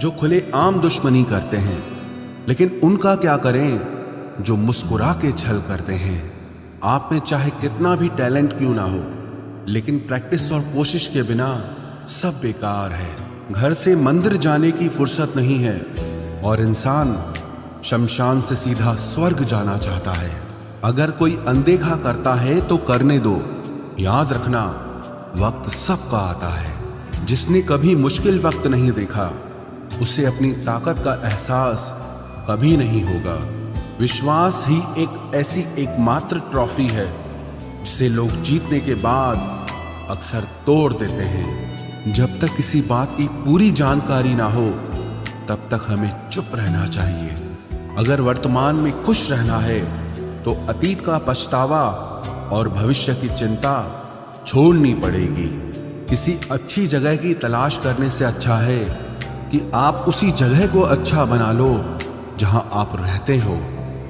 जो खुले आम दुश्मनी करते हैं, लेकिन उनका क्या करें जो मुस्कुरा के छल करते हैं। आप में चाहे कितना भी टैलेंट क्यों ना हो, लेकिन प्रैक्टिस और कोशिश के बिना सब बेकार है। घर से मंदिर जाने की फुर्सत नहीं है और इंसान शमशान से सीधा स्वर्ग जाना चाहता है। अगर कोई अनदेखा करता है तो करने दो। याद रखना, वक्त सबका आता है। जिसने कभी मुश्किल वक्त नहीं देखा, उसे अपनी ताकत का एहसास कभी नहीं होगा। विश्वास ही एक ऐसी एकमात्र ट्रॉफी है जिसे लोग जीतने के बाद अक्सर तोड़ देते हैं। जब तक किसी बात की पूरी जानकारी ना हो, तब तक हमें चुप रहना चाहिए। अगर वर्तमान में खुश रहना है तो अतीत का पछतावा और भविष्य की चिंता छोड़नी पड़ेगी। किसी अच्छी जगह की तलाश करने से अच्छा है कि आप उसी जगह को अच्छा बना लो जहां आप रहते हो।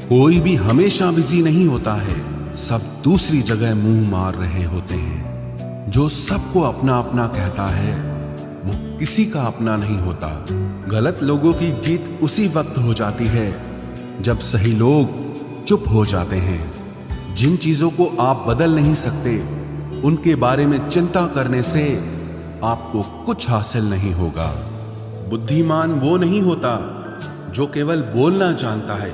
कोई भी हमेशा बिजी नहीं होता है, सब दूसरी जगह मुंह मार रहे होते हैं। जो सबको अपना अपना कहता है, वो किसी का अपना नहीं होता। गलत लोगों की जीत उसी वक्त हो जाती है जब सही लोग चुप हो जाते हैं। जिन चीजों को आप बदल नहीं सकते, उनके बारे में चिंता करने से आपको कुछ हासिल नहीं होगा। बुद्धिमान वो नहीं होता जो केवल बोलना जानता है।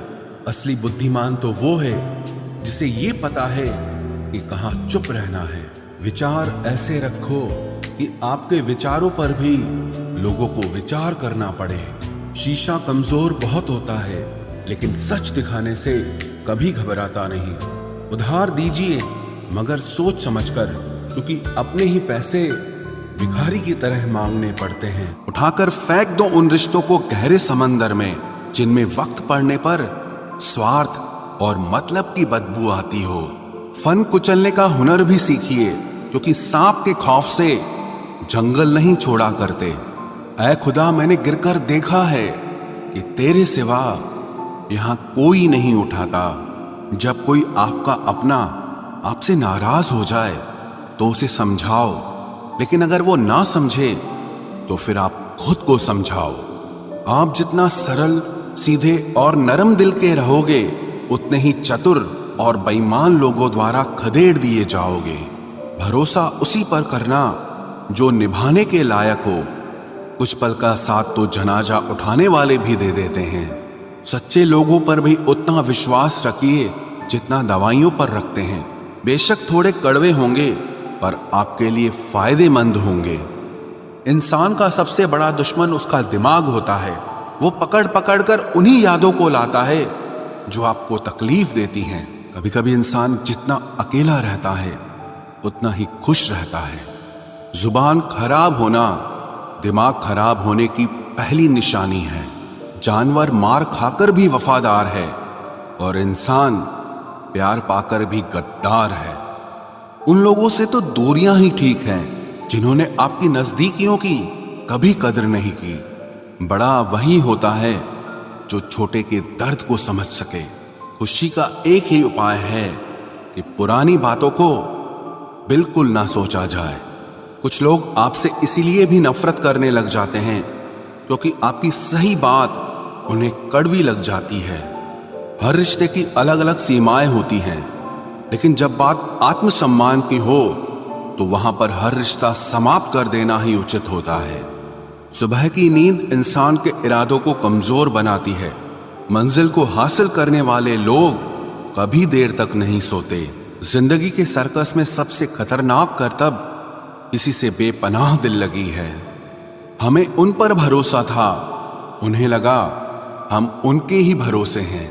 असली बुद्धिमान तो वो है जिसे ये पता है कि कहाँ चुप रहना है। विचार ऐसे रखो कि आपके विचारों पर भी लोगों को विचार करना पड़े। शीशा कमजोर बहुत होता है, लेकिन सच दिखाने से कभी घबराता नहीं। उधार दीजिए मगर सोच समझकर, क्योंकि अपने ही पैसे भिखारी की तरह मांगने पड़ते हैं। उठाकर फेंक दो उन रिश्तों को गहरे समंदर में, जिनमें वक्त पड़ने पर स्वार्थ और मतलब की बदबू आती हो। फन कुचलने का हुनर भी सीखिए, क्योंकि सांप के खौफ से जंगल नहीं छोड़ा करते। ऐ खुदा, मैंने गिरकर देखा है कि तेरे सिवा यहां कोई नहीं उठाता। जब कोई आपका अपना आपसे नाराज हो जाए तो उसे समझाओ, लेकिन अगर वो ना समझे तो फिर आप खुद को समझाओ। आप जितना सरल, सीधे और नरम दिल के रहोगे, उतने ही चतुर और बेईमान लोगों द्वारा खदेड़ दिए जाओगे। भरोसा उसी पर करना जो निभाने के लायक हो। कुछ पल का साथ तो जनाजा उठाने वाले भी दे देते हैं। सच्चे लोगों पर भी उतना विश्वास रखिए जितना दवाइयों पर रखते हैं। बेशक थोड़े कड़वे होंगे, पर आपके लिए फायदेमंद होंगे। इंसान का सबसे बड़ा दुश्मन उसका दिमाग होता है। वो पकड़ पकड़ कर उन्हीं यादों को लाता है जो आपको तकलीफ देती हैं। कभी कभी इंसान जितना अकेला रहता है, उतना ही खुश रहता है। जुबान खराब होना दिमाग खराब होने की पहली निशानी है। जानवर मार खाकर भी वफादार है और इंसान प्यार पाकर भी गद्दार है। उन लोगों से तो दूरियां ही ठीक हैं जिन्होंने आपकी नजदीकियों की कभी कदर नहीं की। बड़ा वही होता है जो छोटे के दर्द को समझ सके। खुशी का एक ही उपाय है कि पुरानी बातों को बिल्कुल ना सोचा जाए। कुछ लोग आपसे इसीलिए भी नफरत करने लग जाते हैं क्योंकि आपकी सही बात उन्हें कड़वी लग जाती है। हर रिश्ते की अलग अलग सीमाएं होती हैं, लेकिन जब बात आत्मसम्मान की हो तो वहां पर हर रिश्ता समाप्त कर देना ही उचित होता है। सुबह की नींद इंसान के इरादों को कमजोर बनाती है। मंजिल को हासिल करने वाले लोग कभी देर तक नहीं सोते। जिंदगी के सर्कस में सबसे खतरनाक करतब किसी से बेपनाह दिल लगी है। हमें उन पर भरोसा था, उन्हें लगा हम उनके ही भरोसे हैं।